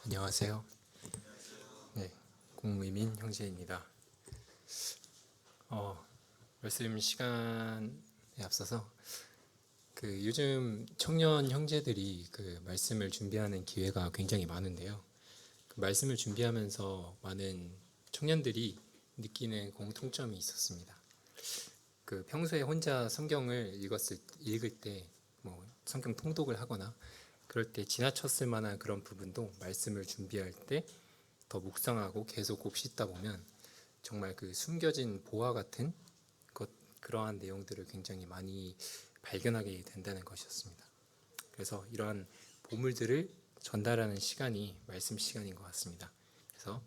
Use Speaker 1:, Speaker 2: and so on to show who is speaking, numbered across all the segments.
Speaker 1: 안녕하세요. 네, 공의민 형제입니다. 말씀 시간에 앞서서 요즘 청년 형제들이 말씀을 준비하는 기회가 굉장히 많은데요. 그 말씀을 준비하면서 많은 청년들이 느끼는 공통점이 있었습니다. 평소에 혼자 성경을 읽을 때 성경 통독을 하거나 그럴 때 지나쳤을 만한 그런 부분도 말씀을 준비할 때 더 묵상하고 계속 곱씹다 보면 정말 숨겨진 보화 같은 그러한 내용들을 굉장히 많이 발견하게 된다는 것이었습니다. 그래서 이러한 보물들을 전달하는 시간이 말씀 시간인 것 같습니다. 그래서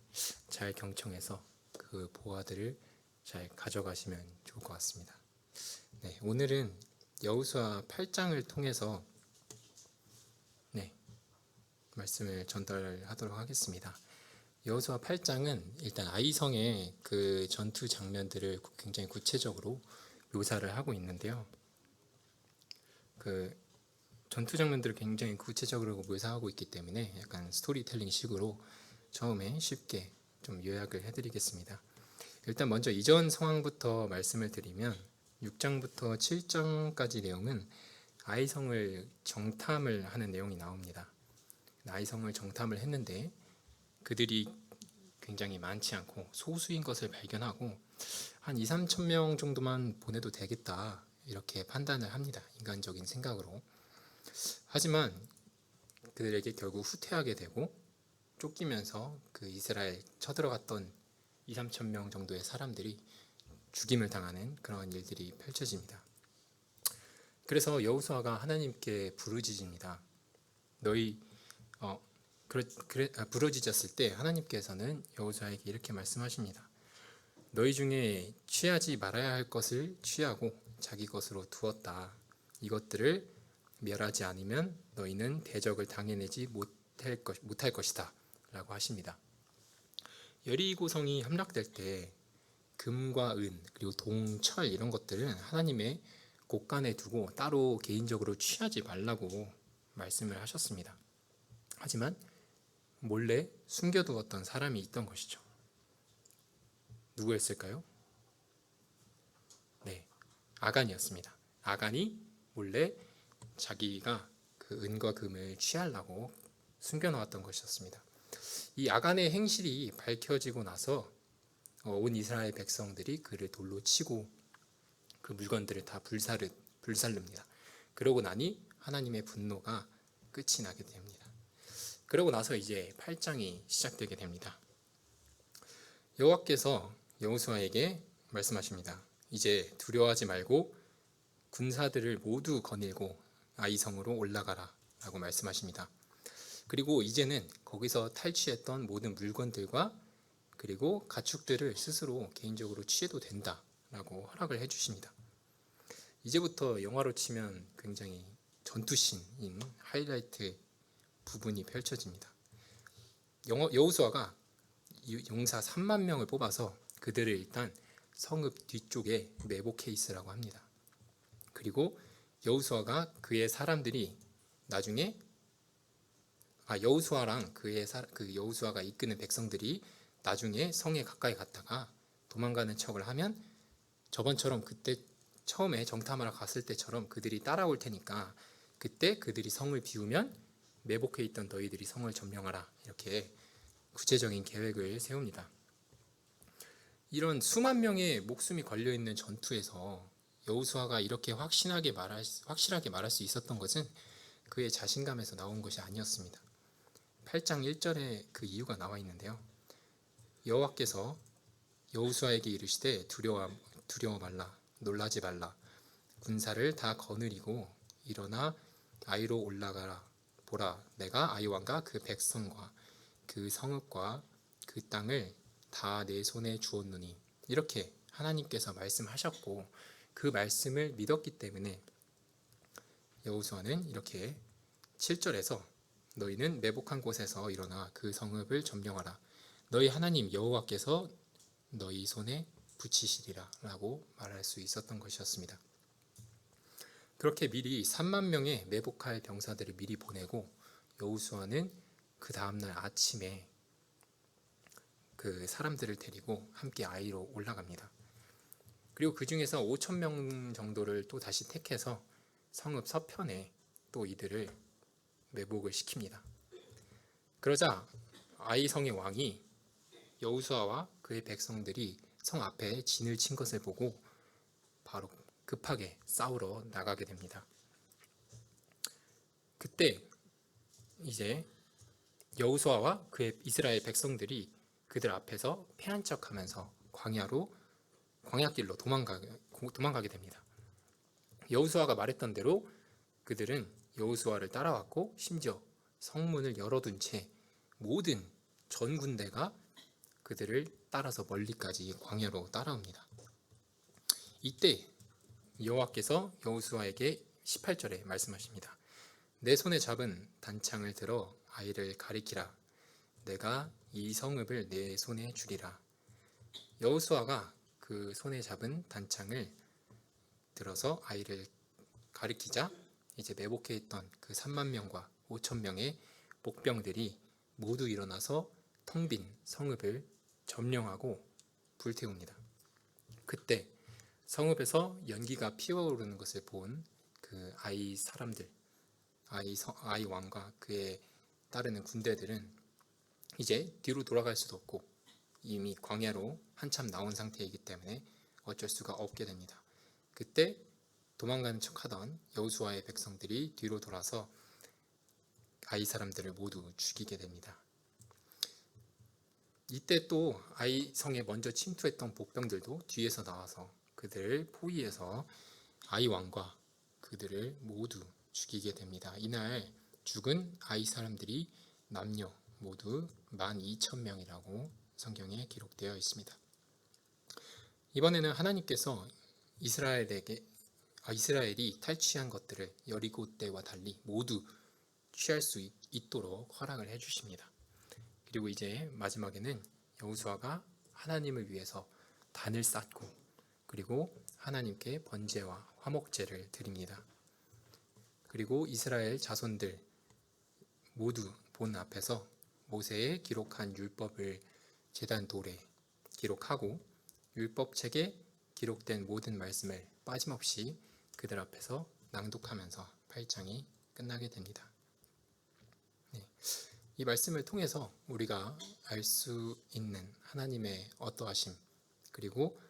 Speaker 1: 잘 경청해서 그 보화들을 잘 가져가시면 좋을 것 같습니다. 네, 오늘은 여호수아 8장을 통해서 말씀을 전달하도록 하겠습니다. 여호수아 8장은 일단 아이성의 그 전투 장면들을 굉장히 구체적으로 묘사를 하고 있는데요. 그 전투 장면들을 굉장히 구체적으로 묘사하고 있기 때문에 약간 스토리텔링 식으로 처음에 쉽게 좀 요약을 해드리겠습니다. 일단 먼저 이전 상황부터 말씀을 드리면 6장부터 7장까지 내용은 아이성을 정탐을 하는 내용이 나옵니다. 아이성을 정탐을 했는데 그들이 굉장히 많지 않고 소수인 것을 발견하고 한 2, 3천 명 정도만 보내도 되겠다 이렇게 판단을 합니다. 인간적인 생각으로. 하지만 그들에게 결국 후퇴하게 되고 쫓기면서 이스라엘 쳐들어갔던 2, 3천 명 정도의 사람들이 죽임을 당하는 그런 일들이 펼쳐집니다. 그래서 여호수아가 하나님께 부르짖습니다. 부르짖었을 때 하나님께서는 여호수아에게 이렇게 말씀하십니다. 너희 중에 취하지 말아야 할 것을 취하고 자기 것으로 두었다. 이것들을 멸하지 않으면 너희는 대적을 당해내지 못할 것이다 라고 하십니다. 여리고성이 함락될 때 금과 은 그리고 동, 철 이런 것들은 하나님의 곳간에 두고 따로 개인적으로 취하지 말라고 말씀을 하셨습니다. 하지만 몰래 숨겨두었던 사람이 있던 것이죠. 누구였을까요? 네, 아간이었습니다. 아간이 몰래 자기가 그 은과 금을 취하려고 숨겨놓았던 것이었습니다. 이 아간의 행실이 밝혀지고 나서 온 이스라엘 백성들이 그를 돌로 치고 그 물건들을 다 불살릅니다. 그러고 나니 하나님의 분노가 끝이 나게 됩니다. 그러고 나서 이제 8장이 시작되게 됩니다. 여호와께서 여호수아에게 말씀하십니다. 이제 두려워하지 말고 군사들을 모두 거닐고 아이성으로 올라가라 라고 말씀하십니다. 그리고 이제는 거기서 탈취했던 모든 물건들과 그리고 가축들을 스스로 개인적으로 취해도 된다 라고 허락을 해주십니다. 이제부터 영화로 치면 굉장히 전투씬인 하이라이트 부분이 펼쳐집니다. 여호수아가 용사 3만 명을 뽑아서 그들을 일단 성읍 뒤쪽에 매복해 있으라고 합니다. 그리고 여호수아가 그의 사람들이 나중에 여호수아랑 여호수아가 이끄는 백성들이 나중에 성에 가까이 갔다가 도망가는 척을 하면 저번처럼 그때 처음에 정탐하러 갔을 때처럼 그들이 따라올 테니까 그때 그들이 성을 비우면 매복해 있던 너희들이 성을 점령하라 이렇게 구체적인 계획을 세웁니다. 이런 수만 명의 목숨이 걸려있는 전투에서 여호수아가 이렇게 확실하게 말할 수 있었던 것은 그의 자신감에서 나온 것이 아니었습니다. 8장 1절에 그 이유가 나와 있는데요. 여호와께서 여호수아에게 이르시되 두려워 말라 놀라지 말라 군사를 다 거느리고 일어나 아이로 올라가라 보라 내가 아이 왕과 그 백성과 그 성읍과 그 땅을 다 내 손에 주었노니 이렇게 하나님께서 말씀하셨고 그 말씀을 믿었기 때문에 여호수아는 이렇게 7절에서 너희는 매복한 곳에서 일어나 그 성읍을 점령하라 너희 하나님 여호와께서 너희 손에 붙이시리라 라고 말할 수 있었던 것이었습니다. 그렇게 미리 3만 명의 매복할 병사들을 미리 보내고 여호수아는 그 다음날 아침에 그 사람들을 데리고 함께 아이로 올라갑니다. 그리고 그 중에서 5천 명 정도를 또 다시 택해서 성읍 서편에 또 이들을 매복을 시킵니다. 그러자 아이 성의 왕이 여호수아와 그의 백성들이 성 앞에 진을 친 것을 보고 바로 급하게 싸우러 나가게 됩니다. 그때 이제 여호수아와 그의 이스라엘 백성들이 그들 앞에서 패한 척하면서 광야길로 도망가게 됩니다. 여호수아가 말했던 대로 그들은 여호수아를 따라왔고 심지어 성문을 열어둔 채 모든 전 군대가 그들을 따라서 멀리까지 광야로 따라옵니다. 이때 여호와께서 여호수아에게 18절에 말씀하십니다. 내 손에 잡은 단창을 들어 아이를 가리키라. 내가 이 성읍을 내 손에 주리라. 여호수아가 그 손에 잡은 단창을 들어서 아이를 가리키자 이제 매복해 있던 그 3만 명과 5천 명의 복병들이 모두 일어나서 텅 빈 성읍을 점령하고 불태웁니다. 그때 성읍에서 연기가 피어오르는 것을 본 그 아이 사람들, 아이 왕과 그의 따르는 군대들은 이제 뒤로 돌아갈 수도 없고 이미 광야로 한참 나온 상태이기 때문에 어쩔 수가 없게 됩니다. 그때 도망가는 척하던 여호수아의 백성들이 뒤로 돌아서 아이 사람들을 모두 죽이게 됩니다. 이때 또 아이 성에 먼저 침투했던 복병들도 뒤에서 나와서 그들을 포위해서 아이 왕과 그들을 모두 죽이게 됩니다. 이날 죽은 아이 사람들이 남녀 모두 12,000명이라고 성경에 기록되어 있습니다. 이번에는 하나님께서 이스라엘이 탈취한 것들을 여리고 때와 달리 모두 취할 수 있도록 허락을 해주십니다. 그리고 이제 마지막에는 여호수아가 하나님을 위해서 단을 쌓고 그리고 하나님께 번제와 화목제를 드립니다. 그리고 이스라엘 자손들 모두 본 앞에서 모세의 기록한 율법을 제단 돌에 기록하고 율법책에 기록된 모든 말씀을 빠짐없이 그들 앞에서 낭독하면서 8장이 끝나게 됩니다. 네. 이 말씀을 통해서 우리가 알 수 있는 하나님의 어떠하심 그리고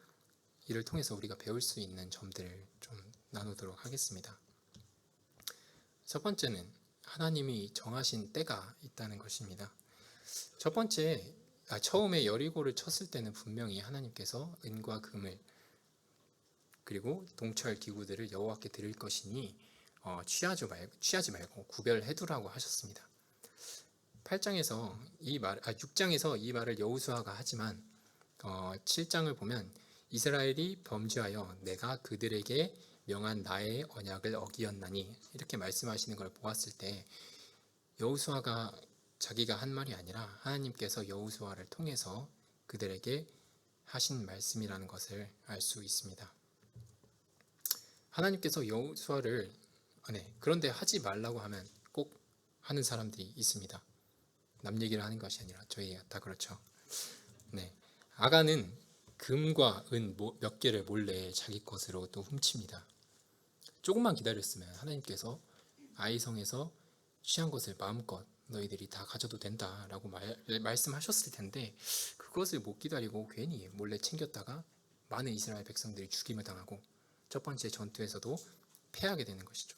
Speaker 1: 이를 통해서 우리가 배울 수 있는 점들을 좀 나누도록 하겠습니다. 첫 번째는 하나님이 정하신 때가 있다는 것입니다. 처음에 여리고를 쳤을 때는 분명히 하나님께서 은과 금을 그리고 동철 기구들을 여호와께 드릴 것이니 취하지 말고 구별해 두라고 하셨습니다. 6장에서 이 말을 여호수아가 하지만 7장을 보면 이스라엘이 범죄하여 내가 그들에게 명한 나의 언약을 어기었나니 이렇게 말씀하시는 걸 보았을 때 여호수아가 자기가 한 말이 아니라 하나님께서 여호수아를 통해서 그들에게 하신 말씀이라는 것을 알 수 있습니다. 하나님께서 여호수아를 그런데 하지 말라고 하면 꼭 하는 사람들이 있습니다. 남 얘기를 하는 것이 아니라 저희 다 그렇죠. 네, 아간은 금과 은 몇 개를 몰래 자기 것으로 또 훔칩니다. 조금만 기다렸으면 하나님께서 아이성에서 취한 것을 마음껏 너희들이 다 가져도 된다라고 말씀하셨을 텐데 그것을 못 기다리고 괜히 몰래 챙겼다가 많은 이스라엘 백성들이 죽임을 당하고 첫 번째 전투에서도 패하게 되는 것이죠.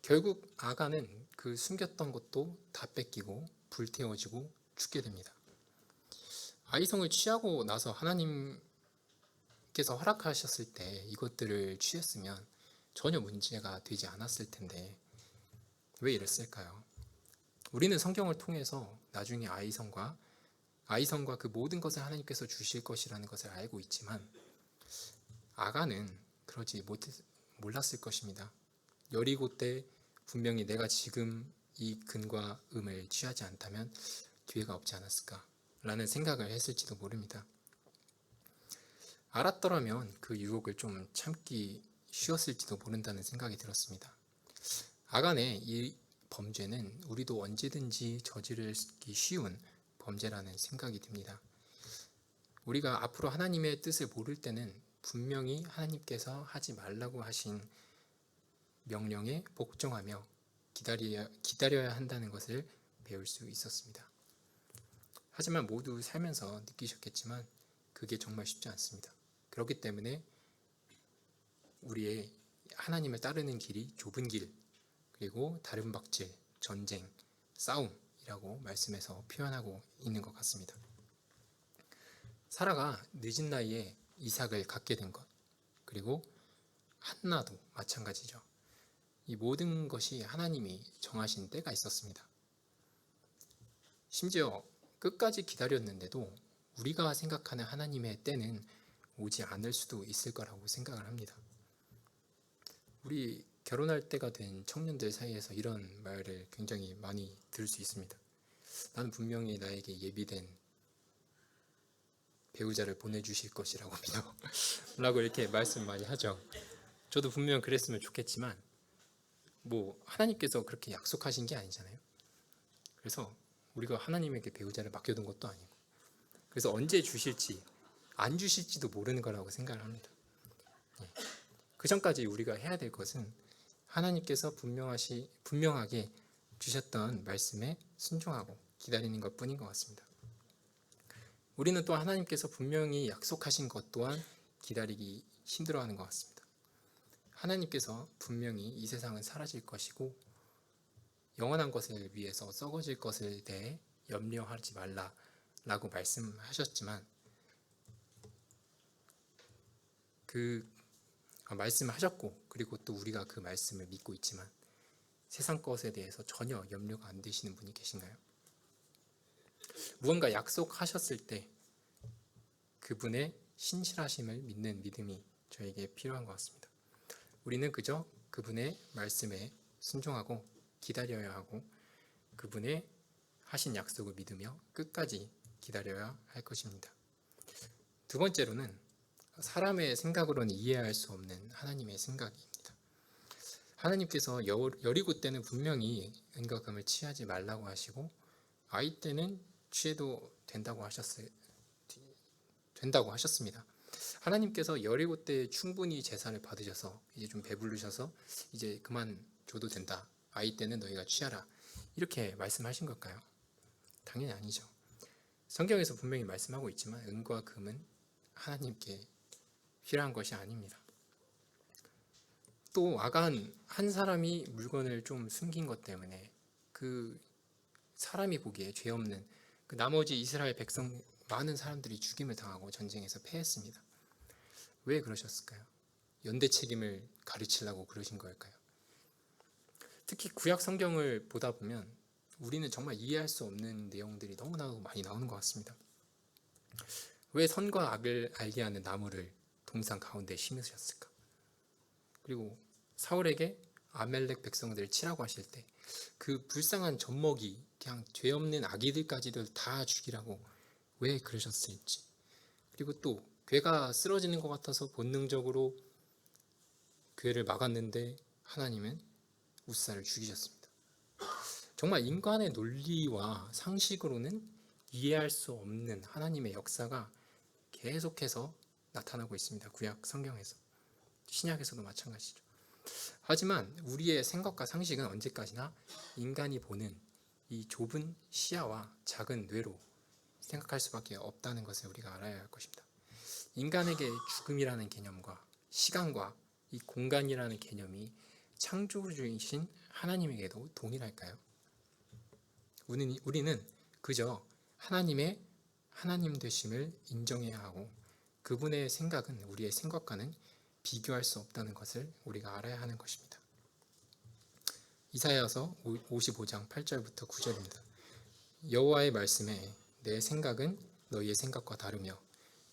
Speaker 1: 결국 아간은 그 숨겼던 것도 다 뺏기고 불태워지고 죽게 됩니다. 아이성을 취하고 나서 하나님께서 허락하셨을 때 이것들을 취했으면 전혀 문제가 되지 않았을 텐데 왜 이랬을까요? 우리는 성경을 통해서 나중에 아이성과 그 모든 것을 하나님께서 주실 것이라는 것을 알고 있지만 아간은 그러지 몰랐을 것입니다. 여리고 때 분명히 내가 지금 이 금과 음을 취하지 않다면 기회가 없지 않았을까라는 생각을 했을지도 모릅니다. 알았더라면 그 유혹을 좀 참기 쉬웠을지도 모른다는 생각이 들었습니다. 아간의 이 범죄는 우리도 언제든지 저지르기 쉬운 범죄라는 생각이 듭니다. 우리가 앞으로 하나님의 뜻을 모를 때는 분명히 하나님께서 하지 말라고 하신 명령에 복종하며 기다려야 한다는 것을 배울 수 있었습니다. 하지만 모두 살면서 느끼셨겠지만 그게 정말 쉽지 않습니다. 그렇기 때문에 우리의 하나님을 따르는 길이 좁은 길, 그리고 다름박질, 전쟁, 싸움이라고 말씀에서 표현하고 있는 것 같습니다. 사라가 늦은 나이에 이삭을 갖게 된 것, 그리고 한나도 마찬가지죠. 이 모든 것이 하나님이 정하신 때가 있었습니다. 심지어 끝까지 기다렸는데도 우리가 생각하는 하나님의 때는 오지 않을 수도 있을 거라고 생각을 합니다. 우리 결혼할 때가 된 청년들 사이에서 이런 말을 굉장히 많이 들을 수 있습니다. 나는 분명히 나에게 예비된 배우자를 보내주실 것이라고 믿어 라고 이렇게 말씀 많이 하죠. 저도 분명 그랬으면 좋겠지만 하나님께서 그렇게 약속하신 게 아니잖아요. 그래서 우리가 하나님에게 배우자를 맡겨둔 것도 아니고, 그래서 언제 주실지 안 주실지도 모르는 거라고 생각을 합니다. 그 전까지 우리가 해야 될 것은 하나님께서 분명하게 주셨던 말씀에 순종하고 기다리는 것 뿐인 것 같습니다. 우리는 또 하나님께서 분명히 약속하신 것 또한 기다리기 힘들어하는 것 같습니다. 하나님께서 분명히 이 세상은 사라질 것이고 영원한 것을 위해서 썩어질 것에 대해 염려하지 말라라고 말씀하셨지만, 말씀하셨고 그리고 또 우리가 그 말씀을 믿고 있지만 세상 것에 대해서 전혀 염려가 안 되시는 분이 계신가요? 무언가 약속하셨을 때 그분의 신실하심을 믿는 믿음이 저에게 필요한 것 같습니다. 우리는 그저 그분의 말씀에 순종하고 기다려야 하고 그분의 하신 약속을 믿으며 끝까지 기다려야 할 것입니다. 두 번째로는 사람의 생각으로는 이해할 수 없는 하나님의 생각입니다. 하나님께서 여리고 때는 분명히 은과 금을 취하지 말라고 하시고 아이 때는 취해도 된다고 하셨습니다. 하나님께서 여리고 때 충분히 제사를 받으셔서 이제 좀 배부르셔서 이제 그만 줘도 된다. 아이 때는 너희가 취하라. 이렇게 말씀하신 걸까요? 당연히 아니죠. 성경에서 분명히 말씀하고 있지만 은과 금은 하나님께 필요한 것이 아닙니다. 또 아간 한 사람이 물건을 좀 숨긴 것 때문에 그 사람이 보기에 죄 없는 그 나머지 이스라엘 백성 많은 사람들이 죽임을 당하고 전쟁에서 패했습니다. 왜 그러셨을까요? 연대 책임을 가르치려고 그러신 걸까요? 특히 구약 성경을 보다 보면 우리는 정말 이해할 수 없는 내용들이 너무나도 많이 나오는 것 같습니다. 왜 선과 악을 알게 하는 나무를 동산 가운데 심으셨을까? 그리고 사울에게 아멜렉 백성들을 치라고 하실 때 그 불쌍한 젖먹이 그냥 죄 없는 아기들까지도 다 죽이라고 왜 그러셨을지, 그리고 또 괴가 쓰러지는 것 같아서 본능적으로 괴를 막았는데 하나님은 웃사를 죽이셨습니다. 정말 인간의 논리와 상식으로는 이해할 수 없는 하나님의 역사가 계속해서 나타나고 있습니다. 구약 성경에서, 신약에서도 마찬가지죠. 하지만 우리의 생각과 상식은 언제까지나 인간이 보는 이 좁은 시야와 작은 뇌로 생각할 수밖에 없다는 것을 우리가 알아야 할 것입니다. 인간에게 죽음이라는 개념과 시간과 이 공간이라는 개념이 창조주이신 하나님에게도 동일할까요? 우리는 그저 하나님의 하나님 되심을 인정해야 하고 그분의 생각은 우리의 생각과는 비교할 수 없다는 것을 우리가 알아야 하는 것입니다. 이사야서 55장 8절부터 9절입니다. 여호와의 말씀에 내 생각은 너희의 생각과 다르며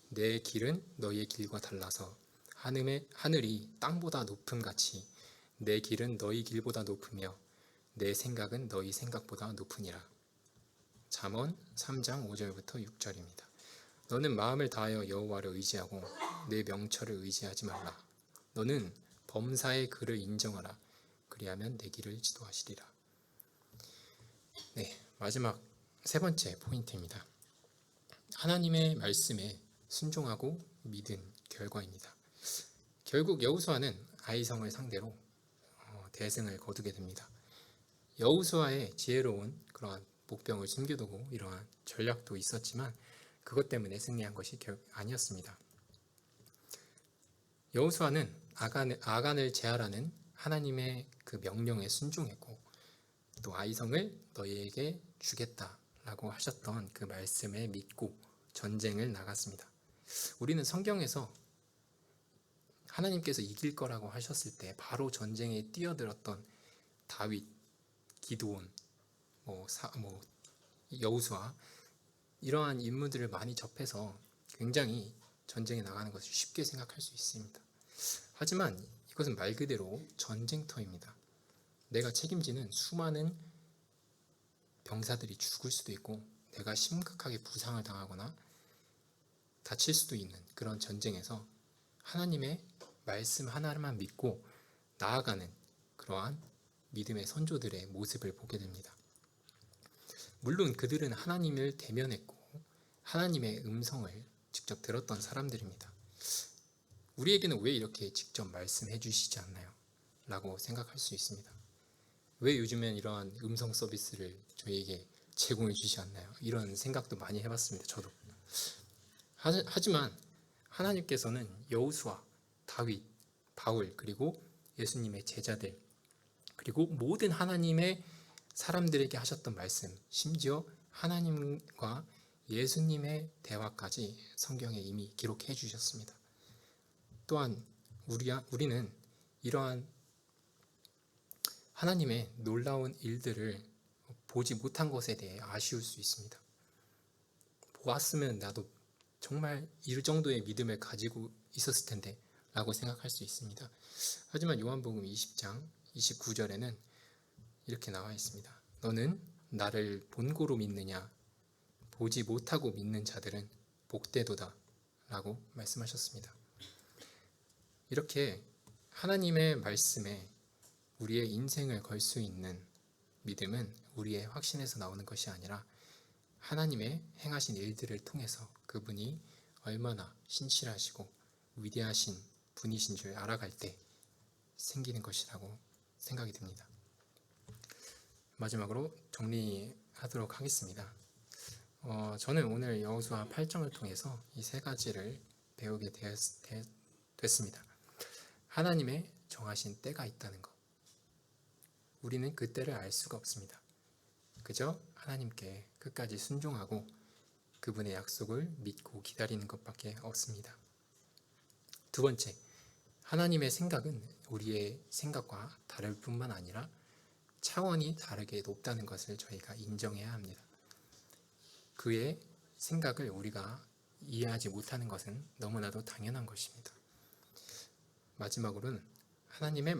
Speaker 1: 내 길은 너희의 길과 달라서 하늘이 땅보다 높음같이 내 길은 너희 길보다 높으며 내 생각은 너희 생각보다 높으니라. 잠언 3장 5절부터 6절입니다. 너는 마음을 다하여 여호와를 의지하고 내 명철을 의지하지 말라. 너는 범사의 글을 인정하라. 그리하면 내 길을 지도하시리라. 네, 마지막 세 번째 포인트입니다. 하나님의 말씀에 순종하고 믿은 결과입니다. 결국 여호수아는 아이성을 상대로 대승을 거두게 됩니다. 여호수아의 지혜로운 그러한 목병을 숨겨두고 이러한 전략도 있었지만 그것 때문에 승리한 것이 아니었습니다. 여호수아는 아간을 제하라는 하나님의 그 명령에 순종했고 또 아이성을 너희에게 주겠다라고 하셨던 그 말씀에 믿고 전쟁을 나갔습니다. 우리는 성경에서 하나님께서 이길 거라고 하셨을 때 바로 전쟁에 뛰어들었던 다윗, 기드온, 여호수아 이러한 인물들을 많이 접해서 굉장히 전쟁에 나가는 것을 쉽게 생각할 수 있습니다. 하지만 이것은 말 그대로 전쟁터입니다. 내가 책임지는 수많은 병사들이 죽을 수도 있고 내가 심각하게 부상을 당하거나 다칠 수도 있는 그런 전쟁에서 하나님의 말씀 하나만 믿고 나아가는 그러한 믿음의 선조들의 모습을 보게 됩니다. 물론 그들은 하나님을 대면했고 하나님의 음성을 직접 들었던 사람들입니다. 우리에게는 왜 이렇게 직접 말씀해 주시지 않나요? 라고 생각할 수 있습니다. 왜 요즘엔 이러한 음성 서비스를 저희에게 제공해 주시지 않나요? 이런 생각도 많이 해봤습니다. 저도. 하지만 하나님께서는 여호수아, 다윗, 바울 그리고 예수님의 제자들 그리고 모든 하나님의 사람들에게 하셨던 말씀, 심지어 하나님과 예수님의 대화까지 성경에 이미 기록해 주셨습니다. 또한 우리는 이러한 하나님의 놀라운 일들을 보지 못한 것에 대해 아쉬울 수 있습니다. 보았으면 나도 정말 이 정도의 믿음을 가지고 있었을 텐데 라고 생각할 수 있습니다. 하지만 요한복음 20장 29절에는 이렇게 나와 있습니다. 너는 나를 본고로 믿느냐? 보지 못하고 믿는 자들은 복되도다 라고 말씀하셨습니다. 이렇게 하나님의 말씀에 우리의 인생을 걸 수 있는 믿음은 우리의 확신에서 나오는 것이 아니라 하나님의 행하신 일들을 통해서 그분이 얼마나 신실하시고 위대하신 분이신 줄 알아갈 때 생기는 것이라고 생각이 듭니다. 마지막으로 정리하도록 하겠습니다. 저는 오늘 여호수아 8장을 통해서 이 세 가지를 배우게 됐습니다. 하나님의 정하신 때가 있다는 것. 우리는 그 때를 알 수가 없습니다. 그저 하나님께 끝까지 순종하고 그분의 약속을 믿고 기다리는 것밖에 없습니다. 두 번째, 하나님의 생각은 우리의 생각과 다를 뿐만 아니라 차원이 다르게 높다는 것을 저희가 인정해야 합니다. 그의 생각을 우리가 이해하지 못하는 것은 너무나도 당연한 것입니다. 마지막으로는 하나님의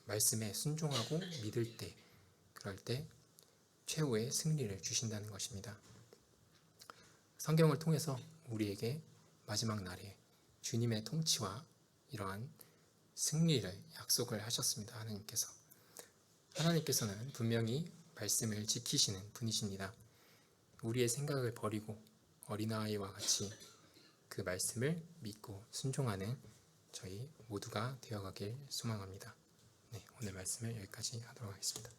Speaker 1: 말씀에 순종하고 믿을 때, 그럴 때 최후의 승리를 주신다는 것입니다. 성경을 통해서 우리에게 마지막 날에 주님의 통치와 이러한 승리를 약속을 하셨습니다. 하나님께서는 분명히 말씀을 지키시는 분이십니다. 우리의 생각을 버리고 어린아이와 같이 그 말씀을 믿고 순종하는 저희 모두가 되어가길 소망합니다. 네, 오늘 말씀을 여기까지 하도록 하겠습니다.